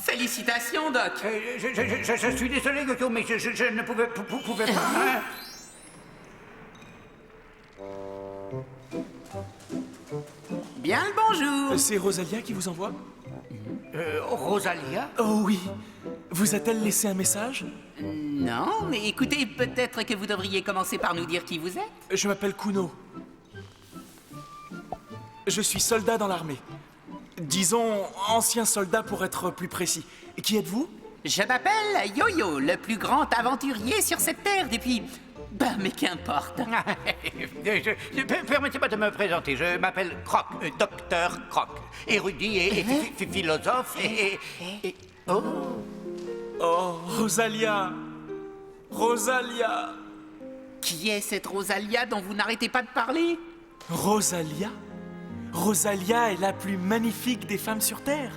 Félicitations, Doc. Je suis désolé, Goku, mais je ne pouvais pas. Hein. Bien le bonjour. C'est Rosalia qui vous envoie? Rosalia? Oh oui. Vous a-t-elle laissé un message? Non, mais écoutez, peut-être que vous devriez commencer par nous dire qui vous êtes. Je m'appelle Kuno. Je suis soldat dans l'armée. Disons, ancien soldat pour être plus précis. Qui êtes-vous? Je m'appelle Yo-Yo, le plus grand aventurier sur cette terre depuis... Ben, mais qu'importe. Permettez-moi de me présenter. Je m'appelle Croc, docteur Croc. Érudit et philosophe et... Oh! Oh, Rosalia. Rosalia. Qui est cette Rosalia dont vous n'arrêtez pas de parler? Rosalia? Rosalia est la plus magnifique des femmes sur Terre.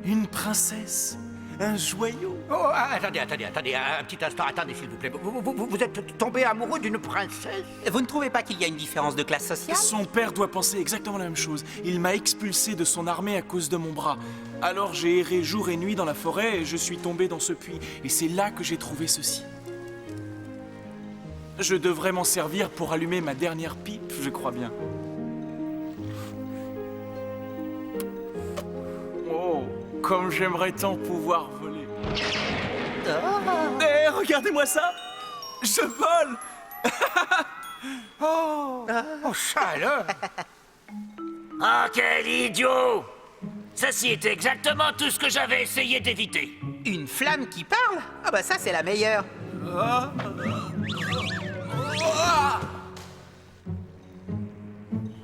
Une princesse. Un joyau. Oh, attendez, un petit instant, attendez s'il vous plaît. Vous êtes tombé amoureux d'une princesse? Vous ne trouvez pas qu'il y a une différence de classe sociale? Son père doit penser exactement la même chose. Il m'a expulsé de son armée à cause de mon bras. Alors j'ai erré jour et nuit dans la forêt et je suis tombé dans ce puits. Et c'est là que j'ai trouvé ceci. Je devrais m'en servir pour allumer ma dernière pipe, je crois bien. Oh, comme j'aimerais tant pouvoir voler. Eh, regardez-moi ça! Je vole! Oh, ça alors? Ah, quel idiot! Ceci est exactement tout ce que j'avais essayé d'éviter. Une flamme qui parle? Ah bah ça, c'est la meilleure.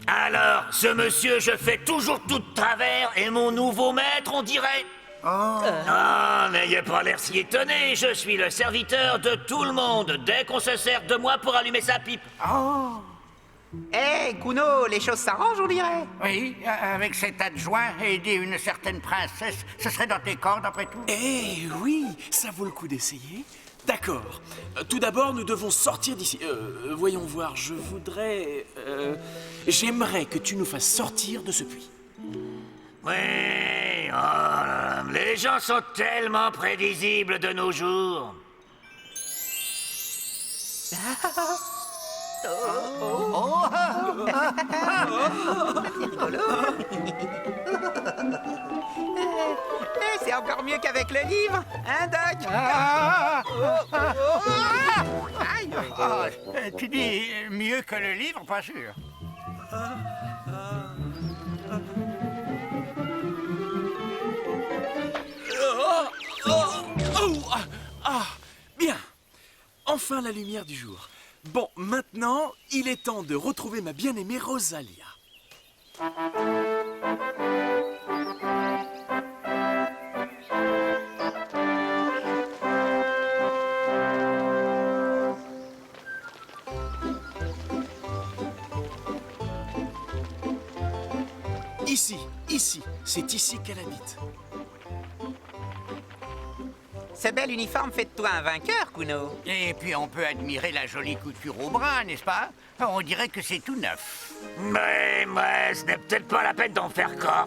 Alors, ce monsieur, je fais toujours tout de travers, et mon nouveau maître, on dirait... Ah, n'ayez pas l'air si étonné, je suis le serviteur de tout le monde, dès qu'on se sert de moi pour allumer sa pipe. Hé, Kuno, les choses s'arrangent, on dirait. Oui, avec cet adjoint, aider une certaine princesse, ce serait dans tes cordes après tout. Eh oui, ça vaut le coup d'essayer. D'accord. Tout d'abord, nous devons sortir d'ici. Voyons voir, je voudrais... J'aimerais que tu nous fasses sortir de ce puits. Oui, oh là là, les gens sont tellement prévisibles de nos jours. C'est encore mieux qu'avec le livre, hein, Doc? Aïe! Tu dis mieux que le livre, pas sûr. Bien. Enfin la lumière du jour. Bon, maintenant, il est temps de retrouver ma bien-aimée Rosalia. Ici, c'est ici qu'elle habite. Ce bel uniforme fait de toi un vainqueur, Kuno. Et puis on peut admirer la jolie couture au bras, n'est-ce pas? On dirait que c'est tout neuf. Mais, ce n'est peut-être pas la peine d'en faire cas.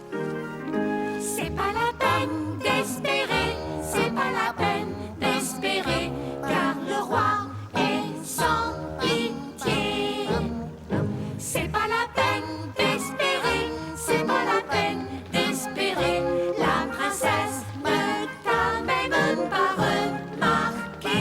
C'est pas la peine d'espérer, c'est pas la peine d'espérer, car le roi est sans pitié. C'est pas la peine d'espérer, c'est pas la peine d'espérer, la princesse ne t'a même pas remarqué.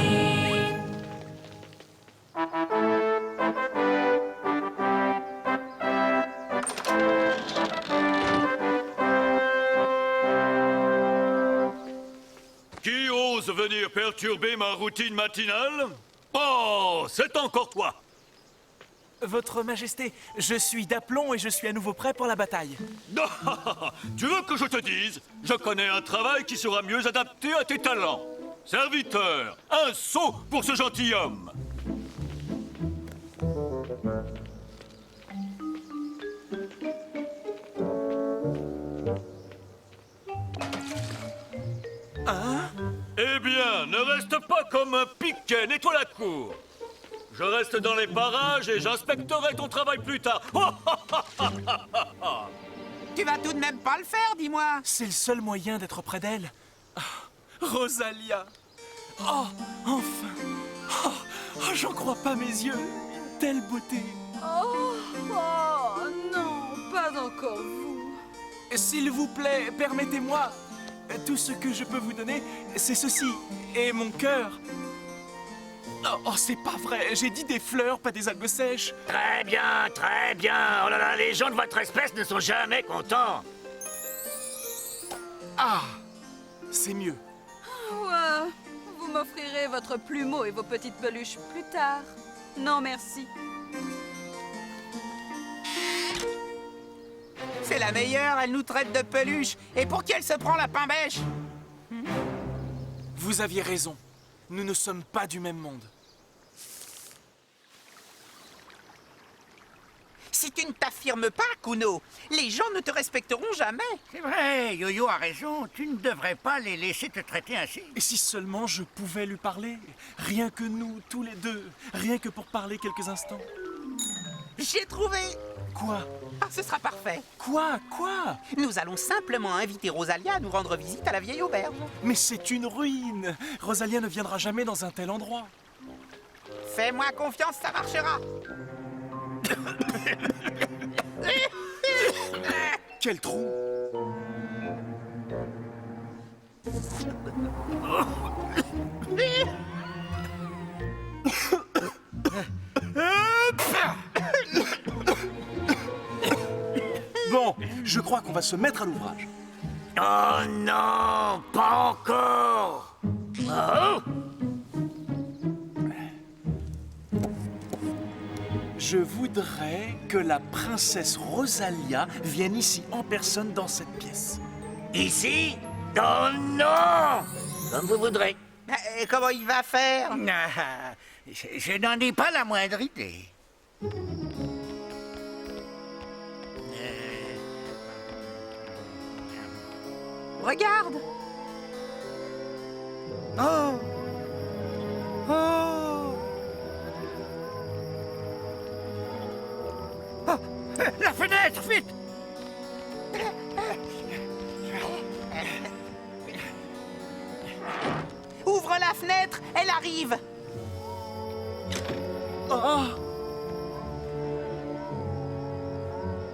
Qui ose venir perturber ma routine matinale? Oh, c'est encore toi! Votre Majesté, je suis d'aplomb et je suis à nouveau prêt pour la bataille. Tu veux que je te dise? Je connais un travail qui sera mieux adapté à tes talents. Serviteur, un sot pour ce gentilhomme. Eh bien, ne reste pas comme un piquet, nettoie la cour. Je reste dans les parages et j'inspecterai ton travail plus tard. Tu vas tout de même pas le faire, dis-moi. C'est le seul moyen d'être près d'elle. Ah, Rosalia. Oh, enfin. Oh, j'en crois pas mes yeux. Une telle beauté. Oh non, pas encore vous. S'il vous plaît, permettez-moi. Tout ce que je peux vous donner, c'est ceci. Et mon cœur. Oh, c'est pas vrai. J'ai dit des fleurs, pas des algues sèches. Très bien, très bien. Oh là là, les gens de votre espèce ne sont jamais contents. Ah, c'est mieux. Ouais, vous m'offrirez votre plumeau et vos petites peluches plus tard. Non, merci. C'est la meilleure, elle nous traite de peluche. Et pour qui elle se prend la pain-bêche? Vous aviez raison. Nous ne sommes pas du même monde. Si tu ne t'affirmes pas, Kuno, les gens ne te respecteront jamais. C'est vrai, Yo-Yo a raison. Tu ne devrais pas les laisser te traiter ainsi. Et si seulement je pouvais lui parler? Rien que nous, tous les deux. Rien que pour parler quelques instants. J'ai trouvé. Quoi? Ah, ce sera parfait. Quoi? Nous allons simplement inviter Rosalia à nous rendre visite à la vieille auberge. Mais c'est une ruine. Rosalia ne viendra jamais dans un tel endroit. Fais-moi confiance, ça marchera. Quel trou! Bon, je crois qu'on va se mettre à l'ouvrage. Oh non, pas encore. Oh, Je voudrais que la princesse Rosalia vienne ici en personne dans cette pièce. ici? Oh non. Comme vous voudrez. Et comment il va faire? Ah, je n'en ai pas la moindre idée. Regarde. Oh! Oh! Oh! La fenêtre, vite! Ouvre la fenêtre, elle arrive. Oh!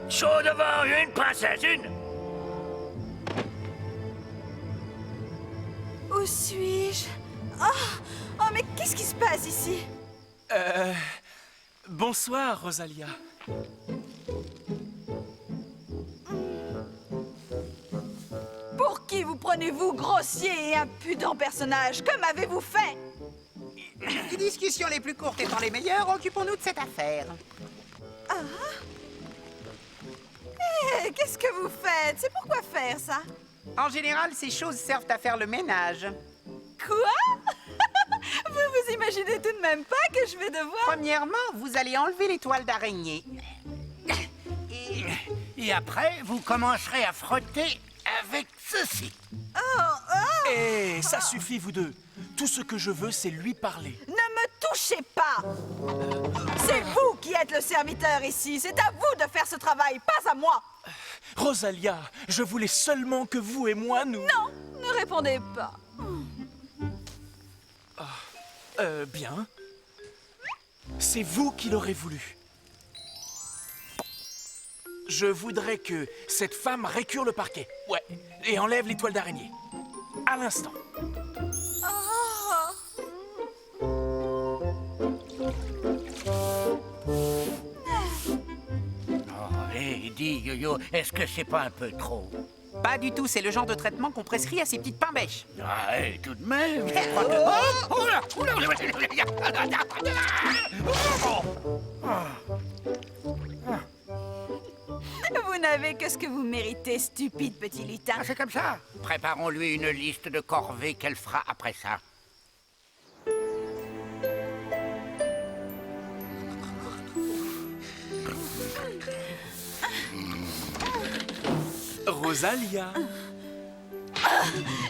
Chaud devant une princesse, une. Où suis-je? Oh, mais qu'est-ce qui se passe ici? Bonsoir, Rosalia. Pour qui vous prenez-vous, grossier et impudent personnage? Que m'avez-vous fait? Les discussions les plus courtes étant les meilleures, occupons-nous de cette affaire. Qu'est-ce que vous faites? C'est pourquoi faire ça? En général, ces choses servent à faire le ménage. Quoi? Vous imaginez tout de même pas que je vais devoir... Premièrement, vous allez enlever les toiles d'araignée. Et après, vous commencerez à frotter avec ceci. Eh, ça suffit, vous deux. Tout ce que je veux, c'est lui parler. Ne me touchez pas! C'est vous qui êtes le serviteur ici. C'est à vous de faire ce travail, pas à moi. Rosalia, je voulais seulement que vous et moi, nous... Non, ne répondez pas. Bien. C'est vous qui l'aurez voulu. Je voudrais que cette femme récure le parquet. Ouais, et enlève les toiles d'araignée. À l'instant. Oh, hé, dis, Yo-Yo, est-ce que c'est pas un peu trop? Pas du tout, c'est le genre de traitement qu'on prescrit à ces petites pain-bêches. Ah, tout de même, je crois que... Oh, oh là, oh là, Vous n'avez que ce que vous méritez, stupide petit lutin. Ah, c'est comme ça. Préparons-lui une liste de corvées qu'elle fera après ça. Rosalia.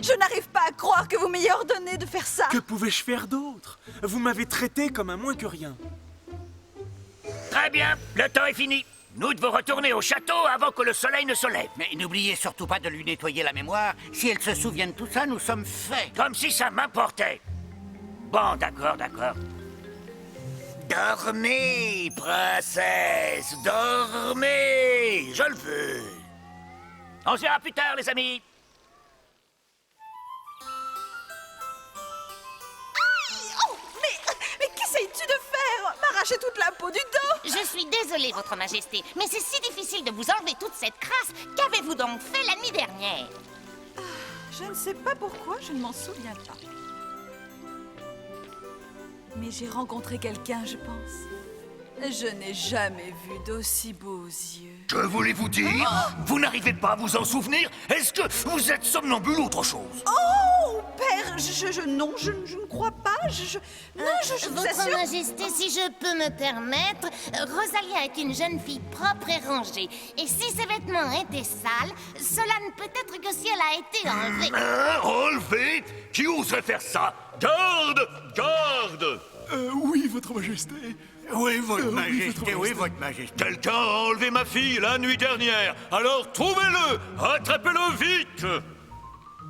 Je n'arrive pas à croire que vous m'ayez ordonné de faire ça. Que pouvais-je faire d'autre? Vous m'avez traité comme un moins que rien. Très bien, le temps est fini. Nous devons retourner au château avant que le soleil ne se lève. Mais n'oubliez surtout pas de lui nettoyer la mémoire. Si elle se souvient de tout ça, nous sommes faits. Comme si ça m'importait. Bon, d'accord, d'accord. Dormez, princesse, dormez. Je le veux. On se verra plus tard, les amis. Oh, mais qu'essayes-tu de faire? M'arracher toute la peau du dos? Je suis désolée, Votre Majesté, mais c'est si difficile de vous enlever toute cette crasse. Qu'avez-vous donc fait la nuit dernière? Je ne sais pas pourquoi, je ne m'en souviens pas. Mais j'ai rencontré quelqu'un, je pense. Je n'ai jamais vu d'aussi beaux yeux. Que voulez-vous dire? Vous n'arrivez pas à vous en souvenir? Est-ce que vous êtes somnambule ou autre chose? Oh, père, non, je ne crois pas. Non, je vous Votre assure. Majesté, si je peux me permettre, Rosalia est une jeune fille propre et rangée. Et si ses vêtements étaient sales, cela ne peut être que si elle a été enlevée. Enlevé? Qui oserait faire ça? Garde! Garde! Oui, Votre Majesté. Oui, votre majesté, oui, votre majesté. Quelqu'un a enlevé ma fille la nuit dernière. Alors trouvez-le! Attrapez-le vite!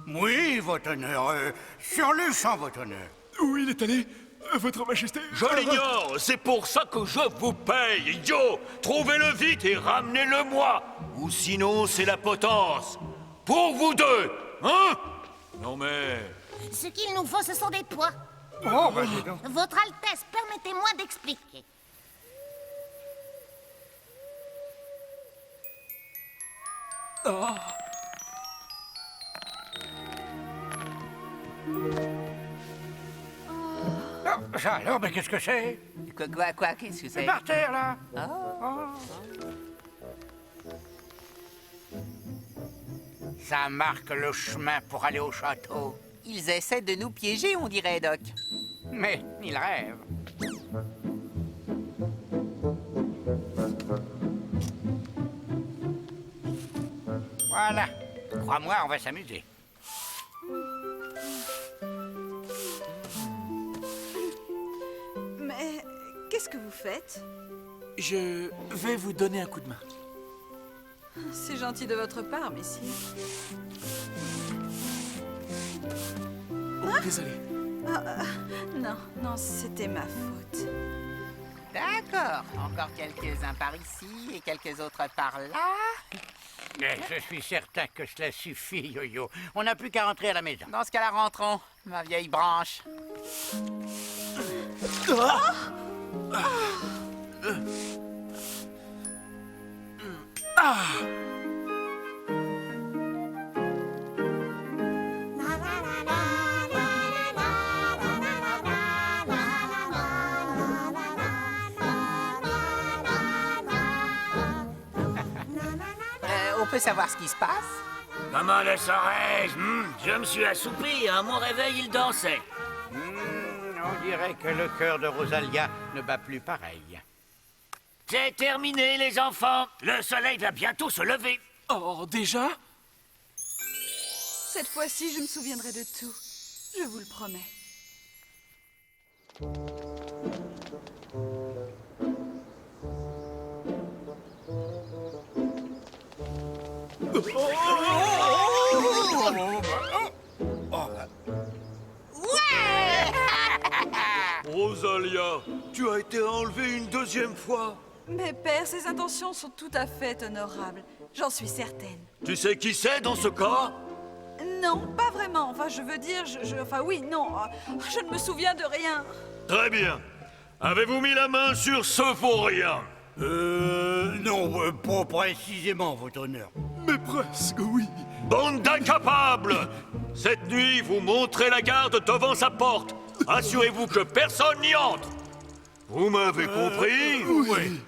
Oui, votre honneur. Sur le champ, votre honneur. Où il est allé, Votre Majesté? Je l'ignore, c'est pour ça que je vous paye, idiot! Trouvez-le vite et ramenez-le-moi! Ou sinon, c'est la potence! Pour vous deux! Hein? Non mais... Ce qu'il nous faut, ce sont des poids. Oh, bah dis donc. Votre Altesse, permettez-moi d'expliquer. Oh, ça alors, mais qu'est-ce que c'est? Quoi, qu'est-ce que c'est? Par terre, là. Ça marque le chemin pour aller au château. Ils essaient de nous piéger, on dirait, Doc. Mais il rêve. Voilà. Crois-moi, on va s'amuser. Mais qu'est-ce que vous faites? Je vais vous donner un coup de main. C'est gentil de votre part, messieurs. Oh, désolé. Non, c'était ma faute. D'accord. Encore quelques-uns par ici et quelques autres par là. Mais je suis certain que cela suffit, Yo-Yo. On n'a plus qu'à rentrer à la maison. Dans ce cas-là, rentrons, ma vieille branche. On peut savoir ce qui se passe? Comment le saurais-je? Je me suis assoupi, à mon réveil, il dansait. On dirait que le cœur de Rosalia ne bat plus pareil. C'est terminé, les enfants. Le soleil va bientôt se lever. Oh, déjà? Cette fois-ci, je me souviendrai de tout. Je vous le promets. Rosalia, tu as été enlevée une deuxième fois. Mais père, ses intentions sont tout à fait honorables. J'en suis certaine. Tu sais qui c'est dans ce cas? Non, pas vraiment. Enfin, je veux dire, enfin oui, non. Je ne me souviens de rien. Très bien. Avez-vous mis la main sur ce vaurien? Non, pas précisément, votre honneur. Mais presque, oui. Bande d'incapables! Cette nuit, vous montrez la garde devant sa porte. Assurez-vous que personne n'y entre. Vous m'avez compris? Oui.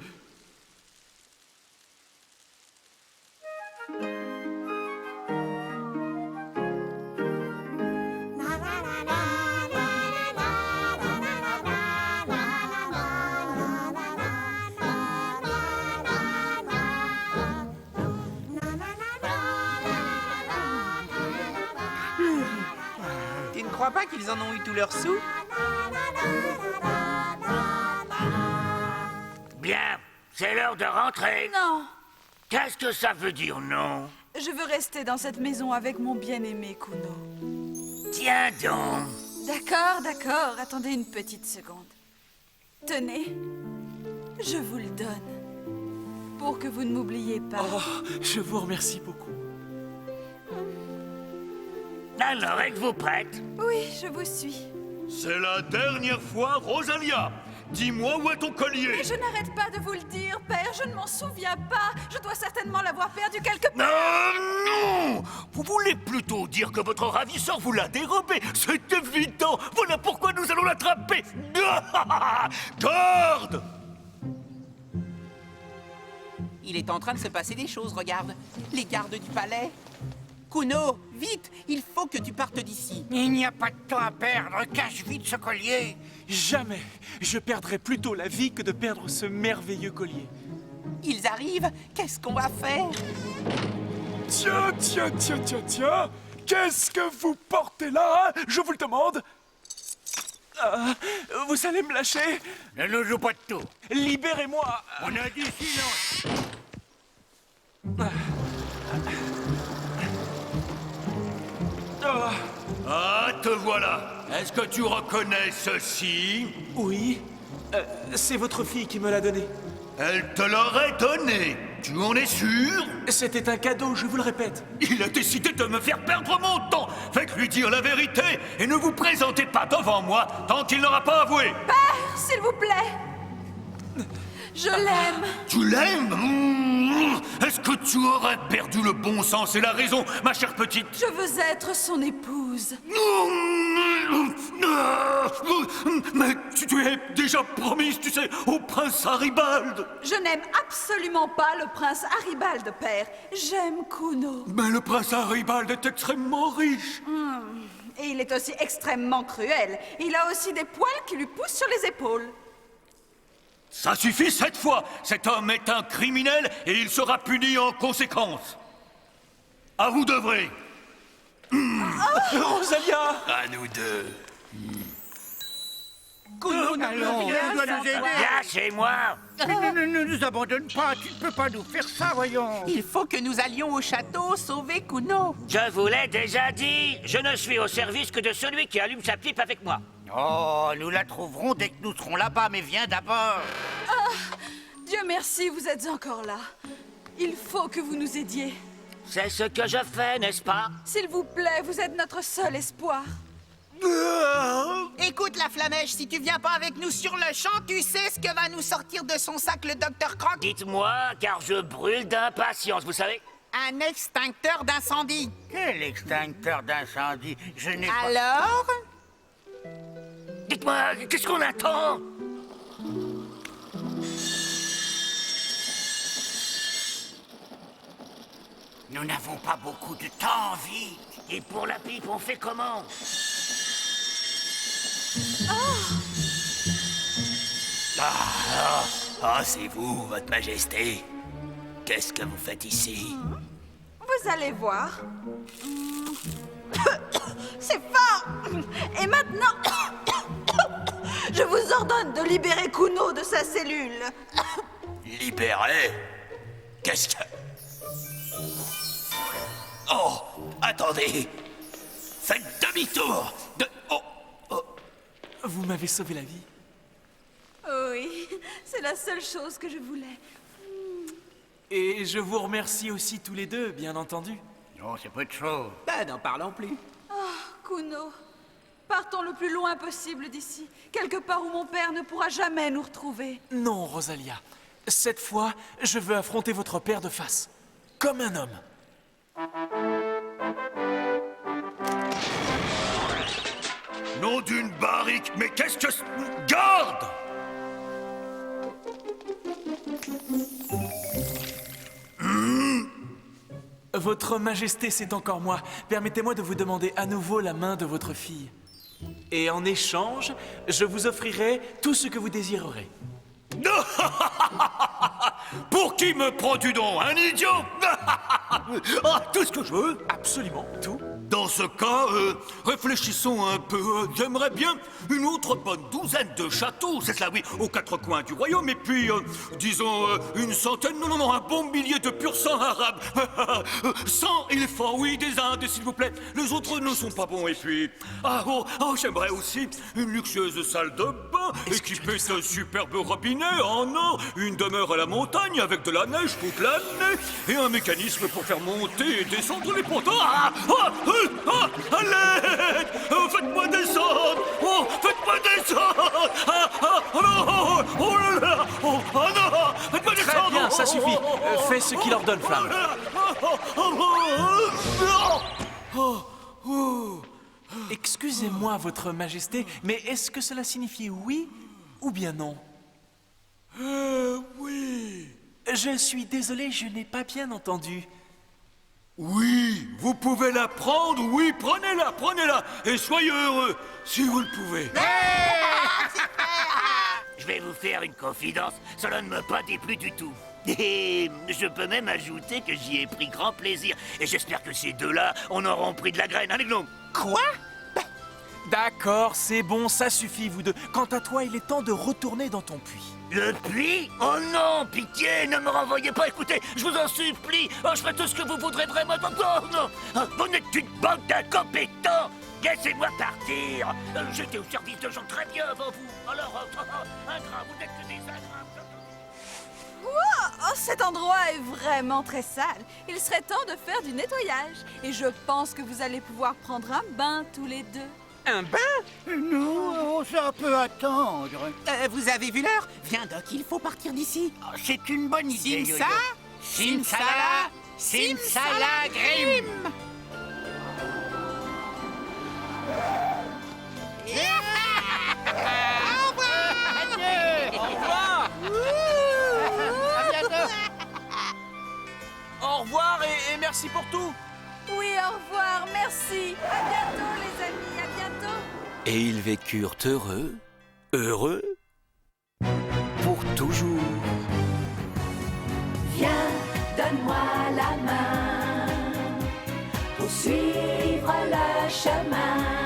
crois pas qu'ils en ont eu tous leurs sous. Bien, c'est l'heure de rentrer. Non, Qu'est-ce que ça veut dire, non? je veux rester dans cette maison avec mon bien-aimé Kuno. Tiens donc. D'accord, d'accord, attendez une petite seconde. Tenez, je vous le donne. Pour que vous ne m'oubliez pas. Oh, je vous remercie beaucoup. Alors, êtes-vous prête? Oui, je vous suis. C'est la dernière fois, Rosalia. Dis-moi où est ton collier. Mais je n'arrête pas de vous le dire, père, je ne m'en souviens pas. Je dois certainement l'avoir perdu quelque part. Non! Vous voulez plutôt dire que votre ravisseur vous l'a dérobé. C'est évident. Voilà pourquoi nous allons l'attraper. Garde! Il est en train de se passer des choses, regarde. Les gardes du palais. Kuno, vite, il faut que tu partes d'ici. Il n'y a pas de temps à perdre. Cache vite ce collier. Jamais je perdrai plutôt la vie que de perdre ce merveilleux collier. Ils arrivent, qu'est-ce qu'on va faire? Tiens, tiens, tiens, tiens, tiens. Qu'est-ce que vous portez là, hein? Je vous le demande. Vous allez me lâcher? Ne nous joue pas de tout. Libérez-moi. On a dit silence. Ah, te voilà. Est-ce que tu reconnais ceci? Oui, c'est votre fille qui me l'a donné. Elle te l'aurait donné. Tu en es sûr? C'était un cadeau, je vous le répète. Il a décidé de me faire perdre mon temps. Faites-lui dire la vérité et ne vous présentez pas devant moi tant qu'il n'aura pas avoué. Père, s'il vous plaît. Je l'aime. Tu l'aimes? Est-ce que tu aurais perdu le bon sens et la raison, ma chère petite? Je veux être son épouse. Mais tu es déjà promise, tu sais, au prince Aribald. Je n'aime absolument pas le prince Aribald, père. J'aime Kuno. Mais le prince Aribald est extrêmement riche. Et il est aussi extrêmement cruel. Il a aussi des poils qui lui poussent sur les épaules. Ça suffit cette fois. Cet homme est un criminel et il sera puni en conséquence. À vous d'œuvrer. Rosalia! À nous deux. Kuno, Allons, tu dois nous aider. Lâchez-moi. Ne nous abandonne pas. Tu ne peux pas nous faire ça, voyons. il faut que nous allions au château sauver Kuno. Je vous l'ai déjà dit. Je ne suis au service que de celui qui allume sa pipe avec moi. Oh, nous la trouverons dès que nous serons là-bas, mais viens d'abord. Dieu merci, vous êtes encore là. Il faut que vous nous aidiez. C'est ce que je fais, n'est-ce pas? S'il vous plaît, vous êtes notre seul espoir. Écoute, la flamèche, si tu viens pas avec nous sur le champ, tu sais ce que va nous sortir de son sac le docteur Croc? Dites-moi, car je brûle d'impatience, vous savez? Un extincteur d'incendie. Quel extincteur d'incendie? Je n'ai pas... Alors? Dites-moi, qu'est-ce qu'on attend? Nous n'avons pas beaucoup de temps, vite. Et pour la pipe, on fait comment? Ah, c'est vous, votre majesté. Qu'est-ce que vous faites ici? Vous allez voir. C'est fort. Et maintenant, je vous ordonne de libérer Kuno de sa cellule. Libéré? Qu'est-ce que... Oh, attendez. Faites demi-tour. Vous m'avez sauvé la vie. Oui, c'est la seule chose que je voulais. Et je vous remercie aussi tous les deux, bien entendu. Non, c'est peu de choses. Ben, n'en parlons plus. Kuno, partons le plus loin possible d'ici. Quelque part où mon père ne pourra jamais nous retrouver. Non, Rosalia. Cette fois, je veux affronter votre père de face. Comme un homme. Nom d'une barrique, mais qu'est-ce que... Garde! Votre Majesté, c'est encore moi. Permettez-moi de vous demander à nouveau la main de votre fille. Et en échange, je vous offrirai tout ce que vous désirerez. Pour qui me prends-tu donc? Un idiot? Ah, tout ce que je veux. Absolument tout. Dans ce cas, réfléchissons un peu. J'aimerais bien une autre bonne douzaine de châteaux, c'est cela, oui, aux quatre coins du royaume, et puis, disons, une centaine, non, un bon millier de pur sang arabe. 100 éléphants, oui, des Indes, s'il vous plaît. Les autres ne sont pas bons, et puis... j'aimerais aussi une luxueuse salle de bain, équipée d'un superbe robinet en or, une demeure à la montagne avec de la neige toute l'année, et un mécanisme pour faire monter et descendre les pontons. Allez, faites-moi descendre. Faites-moi descendre. Non. Non, faites-moi descendre. Très bien, ça suffit. Fais ce qu'il ordonne, Flamme. Excusez-moi, Votre Majesté, mais est-ce que cela signifie oui ou bien non? Oui. Je suis désolé, je n'ai pas bien entendu. Oui, vous pouvez la prendre, oui, prenez-la, et soyez heureux, si vous le pouvez. Je vais vous faire une confidence, cela ne me pâtait plus du tout. Et je peux même ajouter que j'y ai pris grand plaisir. Et j'espère que ces deux-là en auront pris de la graine, hein, les gnomes? Quoi? D'accord, c'est bon, ça suffit, vous deux. Quant à toi, il est temps de retourner dans ton puits. Le puits? Oh non, pitié, ne me renvoyez pas, écoutez, je vous en supplie. Oh, je ferai tout ce que vous voudrez vraiment. Oh non, vous n'êtes qu'une bande d'incompétents. Laissez-moi partir. J'étais au service de gens très bien avant vous. Alors, ingrat, vous n'êtes que des ingrats. Wow, cet endroit est vraiment très sale. Il serait temps de faire du nettoyage. Et je pense que vous allez pouvoir prendre un bain tous les deux. Un bain? Non, ça peut attendre. Vous avez vu l'heure? Viens, Doc, il faut partir d'ici. C'est une bonne idée, Simsa, Yo-Yo. Simsala, Grim. Au revoir et merci pour tout. Oui, au revoir, merci. À bientôt, les amis, à bientôt. Et ils vécurent heureux, pour toujours. Viens, donne-moi la main pour suivre le chemin.